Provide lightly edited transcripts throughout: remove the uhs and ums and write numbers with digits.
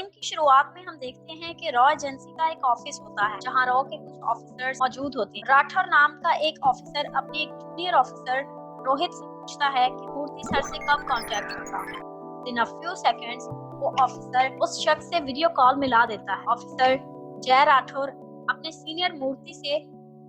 Film की शुरुआत में हम देखते हैं कि रॉ एजेंसी का एक ऑफिस होता है जहां रॉ के कुछ ऑफिसर्स मौजूद होते हैं। राठौर नाम का एक ऑफिसर अपने एक जूनियर ऑफिसर रोहित से पूछता है कि मूर्ति सर से कब कांटेक्ट होगा। इन अ फ्यू सेकंड्स वो ऑफिसर उस शख्स से वीडियो कॉल मिला देता है। ऑफिसर जय राठौर अपने सीनियर मूर्ति से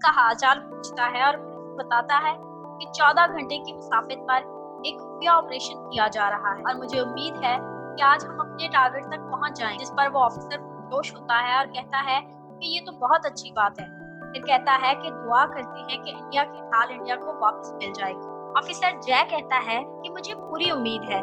का हालचाल पूछता है और बताता है कि 14 घंटे की मुसाफिर पर एक खुफिया ऑपरेशन किया जा रहा है और मुझे उम्मीद है कि आज हम अपने टारगेट तक पहुंच जाएं। जिस पर वो ऑफिसर जोश होता है और कहता है कि ये तो बहुत अच्छी बात है। फिर कहता है कि दुआ करते हैं कि इंडिया की ढाल इंडिया को वापस मिल जाएगी। ऑफिसर जय कहता है कि मुझे पूरी उम्मीद है।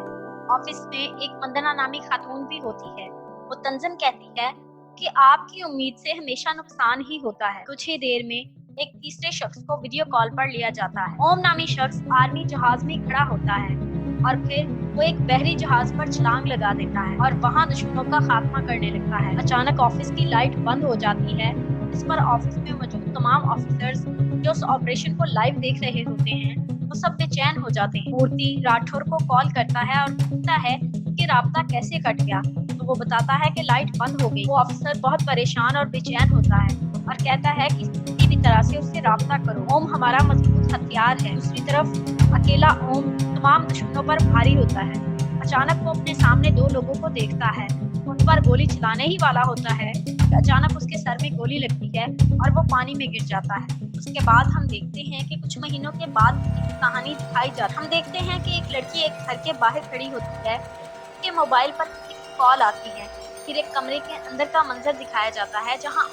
ऑफिस में एक वंदना नामी खातून भी होती है। वो तंजन कहती है कि आपकी उम्मीद से हमेशा नुकसान ही होता है। कुछ ही देर में एक तीसरे शख्स को वीडियो कॉल पर लिया जाता है। ओम नामी शख्स आर्मी जहाज में खड़ा होता है और फिर वो एक बहरी जहाज पर छलांग लगा देता है और वहाँ दुश्मनों का खात्मा करने लगता है। अचानक ऑफिस की लाइट बंद हो जाती है। इस पर ऑफिस में मौजूद तमाम ऑफिसर्स जो उस ऑपरेशन को लाइव देख रहे होते हैं वो सब बेचैन हो जाते हैं। मूर्ति राठौर को कॉल करता है और पूछता है कि राब्ता कैसे कट गया। तो वो बताता है कि लाइट बंद हो गई। वो ऑफिसर बहुत परेशान और बेचैन होता है और कहता है कि किसी भी तरह से उससे राब्ता करो। ओम हमारा मजबूत हथियार है। दूसरी तरफ अकेला ओम तमाम दुश्मनों पर भारी होता है। अचानक वो अपने सामने दो लोगों को देखता है। उन पर गोली चलाने ही वाला होता है। अचानक उसके सर में गोली लगती है और वो पानी में गिर जाता है। उसके बाद हम देखते हैं कि कुछ महीनों के बाद की कहानी दिखाई जाती है। हम देखते हैं कि एक लड़की एक घर के बाहर खड़ी होती है। उसके मोबाइल पर कॉल आती है। फिर एक कमरे के अंदर का मंजर दिखाया जाता है जहाँ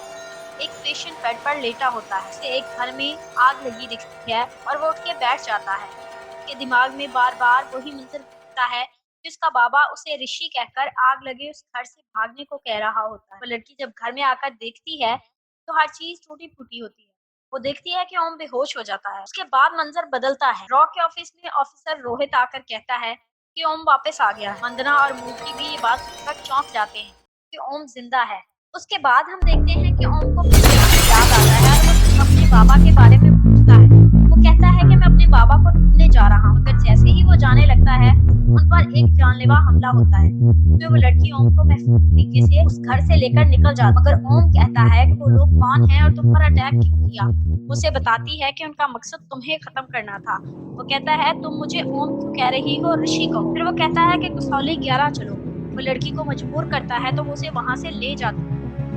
एक पेशेंट बेड पर लेटा होता है। उसे एक घर में आग लगी दिखती है और वो उठ के बैठ जाता है। उसके दिमाग में बार बार वही मंजर घूमता है कि उसका बाबा उसे ऋषि कहकर आग लगे उस घर से भागने को कह रहा होता है। वो लड़की जब घर में आकर देखती है तो हर चीज टूटी फूटी होती है। वो देखती है कि ओम बेहोश हो जाता है। उसके बाद मंजर बदलता है। रॉ के ऑफिस में ऑफिसर रोहित आकर कहता है कि ओम वापस आ गया। वंदना और मूर्ति भी ये बात सुनकर चौंक जाते हैं कि ओम जिंदा है। उसके बाद हम देखते हैं कि ओम को फिर से याद आता है और वो अपने बाबा के बारे में पूछता है। वो कहता है कि मैं अपने बाबा को ढूंढने जा रहा हूँ। मगर जैसे ही वो जाने लगता है उन पर एक जानलेवा हमला होता है। फिर वो लड़की ओम को महफूज तरीके से उस घर से लेकर निकल जाती है। मगर ओम कहता है कि वो लोग कौन हैं और तुम पर अटैक क्यों किया। उसे बताती है कि उनका मकसद तुम्हें खत्म करना था। वो कहता है तुम मुझे ओम क्यों कह रही हो ऋषि को। फिर वो कहता है कि कसौली 11 चलो। वो लड़की को मजबूर करता है तो वो उसे वहाँ से ले जाता है।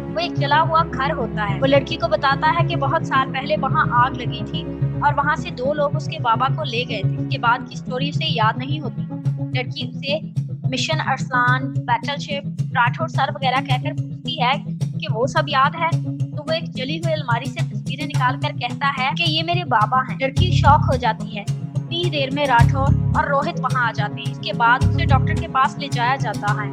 वो एक जला हुआ घर होता है। वो लड़की को बताता है कि बहुत साल पहले वहाँ आग लगी थी और वहाँ से दो लोग उसके बाबा को ले गए थे। उसके बाद की स्टोरी उसे याद नहीं होती। लड़की उसे mission Arsalan, battleship, Rathore sir वगैरह कहकर पूछती है कि वो सब याद है। तो वो एक जली हुई अलमारी से तस्वीरें निकाल कर कहता है कि ये मेरे बाबा हैं। लड़की शॉक हो जाती है। उतनी देर में राठौर और रोहित वहाँ आ जाते हैं। इसके बाद उसे डॉक्टर के पास ले जाया जाता है।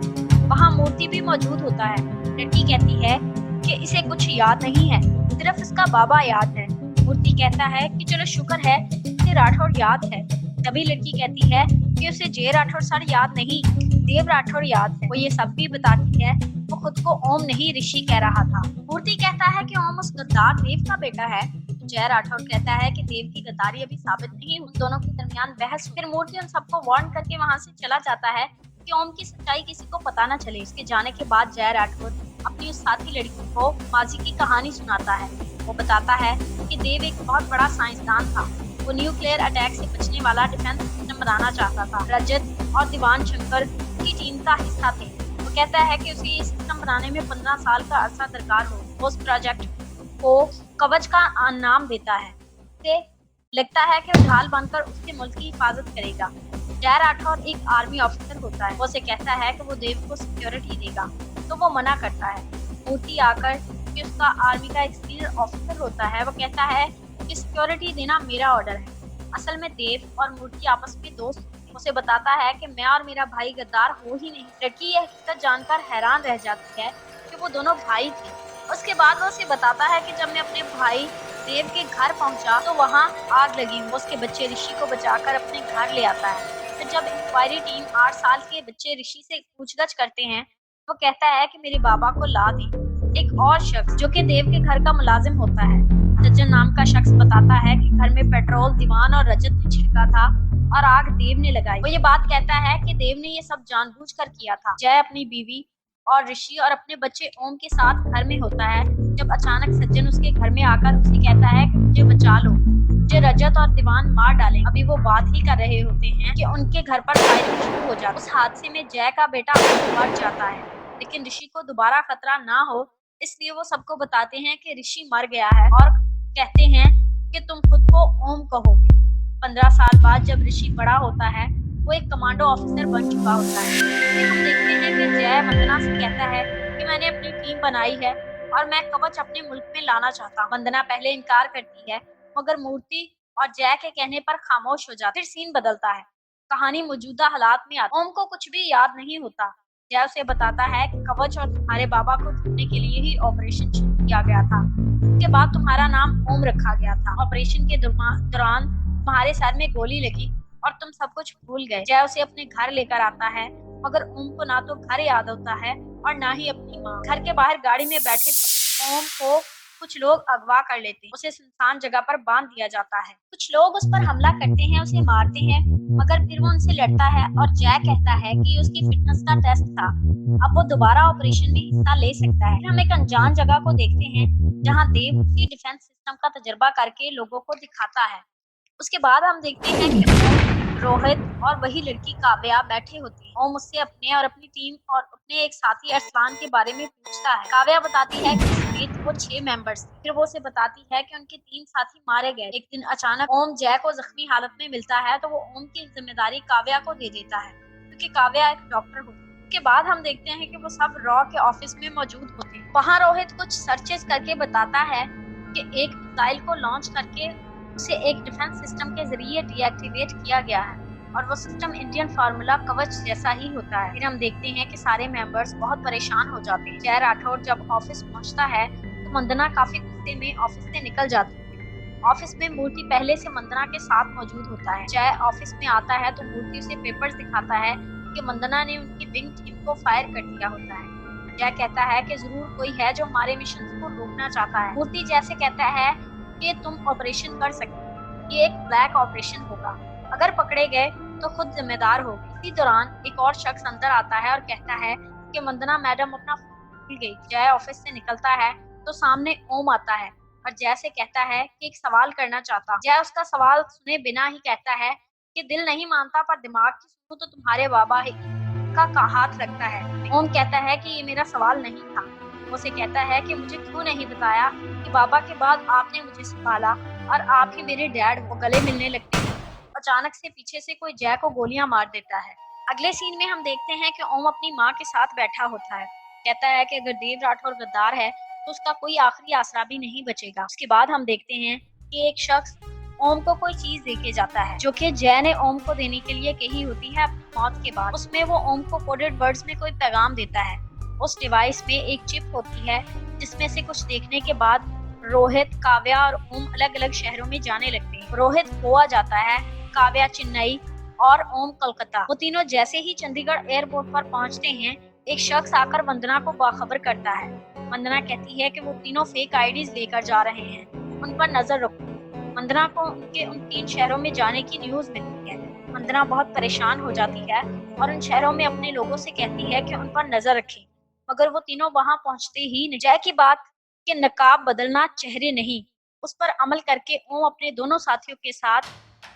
वहाँ मूर्ति भी मौजूद होता है। लड़की कहती है कि इसे कुछ याद नहीं है, सिर्फ इसका बाबा याद है। मूर्ति कहता है कि चलो शुक्र है इसे राठौर याद है। तभी लड़की कहती है कि उसे जे राठौर सर याद नहीं, देव राठौर याद है। वो ये सब भी बताती है। वो खुद को ओम नहीं ऋषि कह रहा था। मूर्ति कहता है कि ओम उस गद्दार देव का बेटा है। जय राठौर कहता है कि देव की गद्दारी अभी साबित नहीं। उन दोनों के दरमियान बहस। फिर मूर्ति उन सबको वार्न करके वहाँ से चला जाता है कि ओम की सच्चाई किसी को पता न चले। इसके जाने के बाद जय राठौर अपनी उस साथी लड़की को माजी की कहानी सुनाता है। वो बताता है कि देव एक बहुत बड़ा साइंसदान था। वो न्यूक्लियर अटैक से बचने वाला डिफेंस सिस्टम बनाना चाहता था। रजत और दीवान शंकर की टीम का हिस्सा थे। वो कहता है कि उसे ये सिस्टम बनाने में 15 साल का अरसा दरकार हो। वो उस प्रोजेक्ट को कवच का नाम देता है। उसे लगता है कि वो ढाल बनकर उसके मुल्क की हिफाजत करेगा। जय राठौर एक आर्मी ऑफिसर होता है। वो उसे कहता है कि वो देव को सिक्योरिटी देगा तो वो मना करता है। मूर्ति आकर कि उसका आर्मी का एक सीनियर ऑफिसर होता है। वो कहता है कि सिक्योरिटी देना मेरा ऑर्डर है। असल में देव और मूर्ति आपस में दोस्त होते हैं। उसे बताता है कि मैं और मेरा भाई गद्दार हो ही नहीं। लड़की यह हकीकत जानकर हैरान रह जाती है कि वो दोनों भाई थे। उसके बाद वो उसे बताता है कि जब मैं अपने भाई देव के घर पहुंचा तो वहाँ आग लगी। वो उसके बच्चे ऋषि को बचाकर अपने घर ले आता है। फिर जब इंक्वायरी टीम 8 साल के बच्चे ऋषि से पूछगछ करते हैं वो कहता है कि मेरे बाबा को ला दें। एक और शख्स जो कि देव के घर का मुलाजिम होता है, सज्जन नाम का शख्स बताता है कि घर में पेट्रोल दीवान और रजत ने छिड़का था और आग देव ने लगाई। वो ये बात कहता है कि देव ने ये सब जानबूझकर किया था। जय अपनी बीवी और ऋषि और अपने बच्चे ओम के साथ घर में होता है, जब अचानक सज्जन उसके घर में आकर उसे कहता है कि मुझे बचा लो, मुझे रजत और दीवान मार डालें। अभी वो बात ही कर रहे होते हैं कि उनके घर पर फायरिंग शुरू हो जाती है। उस हादसे में जय का बेटा ओम मर जाता है, लेकिन ऋषि को दोबारा खतरा ना हो इसलिए वो सबको बताते हैं कि ऋषि मर गया है और कहते हैं कि तुम खुद को ओम कहोगे। 15 साल बाद जब ऋषि बड़ा होता है, वो एक कमांडो ऑफिसर बन चुका होता है। फिर हम देखते हैं कि जय वंदना से कहता है कि मैंने अपनी टीम बनाई है और मैं कवच अपने मुल्क में लाना चाहता हूँ। वंदना पहले इनकार करती है, मगर मूर्ति और जय के कहने पर खामोश हो जाती है। फिर सीन बदलता है, कहानी मौजूदा हालात में आती है। ओम को कुछ भी याद नहीं होता। जय उसे बताता है कि कवच और तुम्हारे बाबा को ढूंढने के लिए ही ऑपरेशन शुरू किया गया था। उसके बाद तुम्हारा नाम ओम रखा गया था। ऑपरेशन के दौरान तुम्हारे सर में गोली लगी और तुम सब कुछ भूल गए। जय उसे अपने घर लेकर आता है, मगर ओम को ना तो घर याद होता है और ना ही अपनी माँ। घर के बाहर गाड़ी में बैठे ओम को कुछ लोग अगवा कर लेते हैं। उसे सुनसान जगह पर बांध दिया जाता है। कुछ लोग उस पर हमला करते हैं, उसे मारते हैं, मगर फिर वो उनसे लड़ता है और जय कहता है कि उसकी फिटनेस का टेस्ट था, अब वो दोबारा ऑपरेशन में हिस्सा ले सकता है। फिर हम एक अनजान जगह को देखते हैं जहाँ देव उसी डिफेंस सिस्टम का तजर्बा करके लोगों को दिखाता है। उसके बाद हम देखते हैं कि ओम, रोहित और वही लड़की काव्या बैठे होते हैं। ओम उससे अपने और अपनी टीम और अपने एक साथी अरसलान के बारे में पूछता है। काव्या बताती है कि समेत वो 6 मेंबर्स थे। फिर वो उसे बताती है कि उनके 3 साथी मारे गए। एक दिन अचानक ओम जय को जख्मी हालत में मिलता है, तो वो ओम की जिम्मेदारी काव्या को दे देता है, क्योंकि काव्या एक डॉक्टर होती है। उसके बाद हम देखते हैं कि वो सब रॉ के ऑफिस में मौजूद होते हैं। वहाँ रोहित कुछ सर्चेस करके बताता है कि एक मिसाइल को लॉन्च करके उसे एक डिफेंस सिस्टम के जरिए डीएक्टिवेट किया गया है और वो सिस्टम इंडियन फार्मूला कवच जैसा ही होता है। फिर हम देखते हैं कि सारे मेंबर्स बहुत परेशान हो जाते हैं। जय राठौर जब ऑफिस पहुंचता है तो वंदना काफी गुस्से में ऑफिस से निकल जाती है। ऑफिस में मूर्ति पहले से वंदना के साथ मौजूद होता है। जय ऑफिस में आता है तो मूर्ति उसे पेपर्स दिखाता है कि वंदना ने उनकी विंग टीम को फायर कर दिया होता है। जय कहता है कि जरूर कोई है जो हमारे मिशन को रोकना चाहता है। मूर्ति जैसे कहता है कि तुम ऑपरेशन कर सकते, ये एक ब्लैक ऑपरेशन होगा, अगर पकड़े गए तो खुद जिम्मेदार होगी। इसी दौरान एक और शख्स अंदर आता है और कहता है कि वंदना मैडम अपना फोन भूल गई। जय ऑफिस से निकलता है तो सामने ओम आता है और जय से कहता है कि एक सवाल करना चाहता। जय उसका सवाल सुने बिना ही कहता है कि दिल नहीं मानता पर दिमाग की सुनो तो तुम्हारे बाबा ही का हाथ लगता है। ओम कहता है कि ये मेरा सवाल नहीं था। उसे कहता है कि मुझे क्यों नहीं बताया कि बाबा के बाद आपने मुझे संभाला और आप ही मेरे डैड को। गले मिलने लगते हैं। अचानक से पीछे से कोई जय को गोलियां मार देता है। अगले सीन में हम देखते हैं कि ओम अपनी माँ के साथ बैठा होता है। कहता है कि अगर देव राठौर गद्दार है तो उसका कोई आखिरी आसरा भी नहीं बचेगा। उसके बाद हम देखते हैं कि एक शख्स ओम को कोई चीज देके जाता है जो कि जय ने ओम को देने के लिए कही होती है अपनी मौत के बाद। उसमें वो ओम को कोडेड वर्ड्स में कोई पैगाम देता है। उस डिवाइस में एक चिप होती है जिसमें से कुछ देखने के बाद रोहित, काव्या और ओम अलग अलग शहरों में जाने लगते हैं। रोहित गोवा जाता है, काव्या चेन्नई और ओम कलकत्ता। वो तीनों जैसे ही चंडीगढ़ एयरपोर्ट पर पहुंचते हैं, एक शख्स आकर वंदना को बाखबर करता है। वंदना कहती है कि वो तीनों फेक आईडीज लेकर जा रहे हैं, उन पर नजर रखो। वंदना को उनके उन 3 शहरों में जाने की न्यूज मिलती है। वंदना बहुत परेशान हो जाती है और उन शहरों में अपने लोगों से कहती है कि उन पर नजर रखें, मगर वो तीनों वहां पहुंचते ही जय की बात कि नकाब बदलना चेहरे नहीं, उस पर अमल करके ओम अपने दोनों साथियों के साथ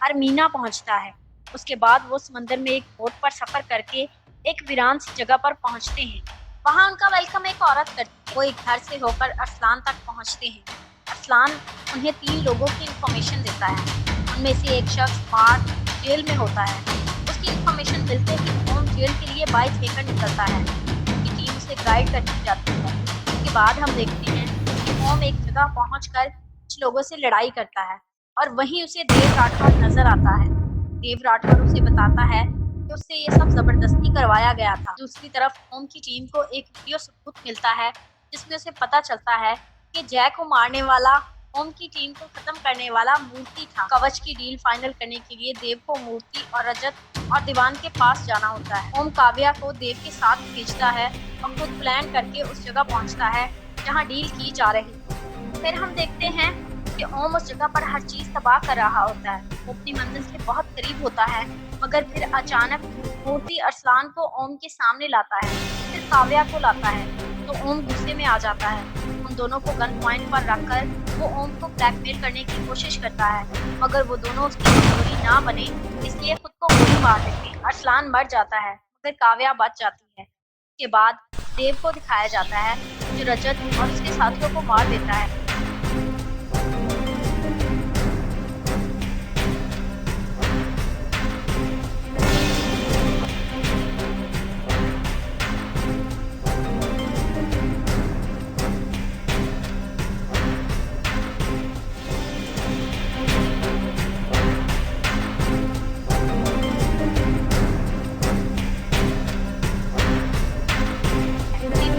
अरमीना पहुंचता है। उसके बाद वो समंदर में एक बोट पर सफर करके एक वीरान सी जगह पर पहुंचते हैं। वहां उनका वेलकम एक औरत करती है। वो एक घर से होकर अरसलान तक पहुंचते हैं। अरसलान उन्हें 3 लोगों की इंफॉर्मेशन देता है। उनमें से एक शख्स मार्क जेल में होता है। उसकी इंफॉर्मेशन मिलते ही ओम जेल के लिए बाइक लेकर निकलता है। उनकी टीम उसे गाइड करती जाती है। उसके बाद हम देखते हैं कि ओम एक जगह पहुंचकर कुछ लोगों से लड़ाई करता है और वहीं उसे देव राठौर नजर आता है। देव राठौर उसे बताता है कि उससे ये सब जबरदस्ती करवाया गया था। दूसरी तरफ ओम की टीम को एक वीडियो सबूत मिलता है जिसमें उसे पता चलता है कि जय को मारने वाला ओम की टीम को खत्म करने वाला मूर्ति था। कवच की डील फाइनल करने के लिए देव को मूर्ति और रजत और दीवान के पास जाना होता है। ओम काव्या को देव के साथ भेजता है और खुद प्लान करके उस जगह पहुंचता है जहां डील की जा रही है। फिर हम देखते हैं कि ओम उस जगह पर हर चीज तबाह कर रहा होता है। वो अपनी मंजिल से बहुत करीब होता है, मगर फिर अचानक मूर्ति अरसलान को ओम के सामने लाता है। फिर काव्या को लाता है तो ओम गुस्से में आ जाता है। उन दोनों को गन पॉइंट पर रखकर वो ओम को ब्लैकमेल करने की कोशिश करता है, मगर वो दोनों उसकी कमजोरी ना बने इसलिए खुद को गोली मार देते हैं। अरसलान मर जाता है मगर काव्या बच जाती है। उसके बाद देव को दिखाया जाता है जो रजत और उसके साथियों को मार देता है।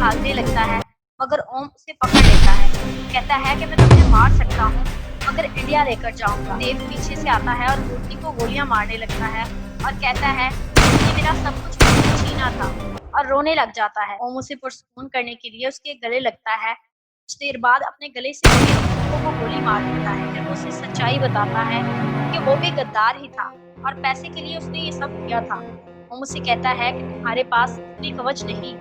भागने लगता है मगर ओम उसे पकड़ लेता है। कहता है कि मैं तुम्हें मार सकता हूँ मगर इंडिया लेकर जाऊंगा। देव पीछे से आता है और मूर्ति को गोलियां मारने लगता है और कहता है ये मेरा सब कुछ छीना था और रोने लग जाता है। ओम उसे पुरस्कून करने के लिए उसके गले लगता है। कुछ देर बाद अपने गले से लगे खून को वो गोली मार देता है। फिर वो उसे सच्चाई बताता है कि वो भी गद्दार ही था और पैसे के लिए उसने ये सब किया था। ओम उसे कहता है कि तुम्हारे पास असली कवच नहीं,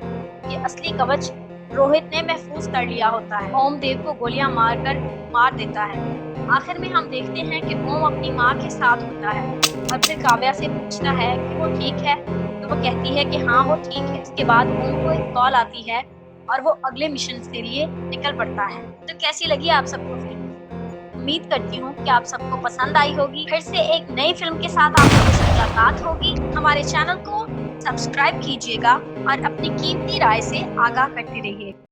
ये असली कवच रोहित ने महफूज कर लिया होता है। ओम देव को गोलियां मारकर मार देता है। आखिर में हम देखते हैं कि ओम अपनी माँ के साथ होता है और फिर काव्या से पूछता है कि वो ठीक है, तो वो कहती है कि हाँ वो ठीक है। इसके बाद ओम को एक कॉल आती है और वो अगले मिशन के लिए निकल पड़ता है। तो कैसी लगी आप सबको फिल्म? उम्मीद करती हूँ कि आप सबको पसंद आई होगी। फिर से एक नई फिल्म के साथ आप लोगों से मुलाकात होगी। हमारे चैनल को सब्सक्राइब कीजिएगा और अपनी कीमती राय से आगाह करते रहिए।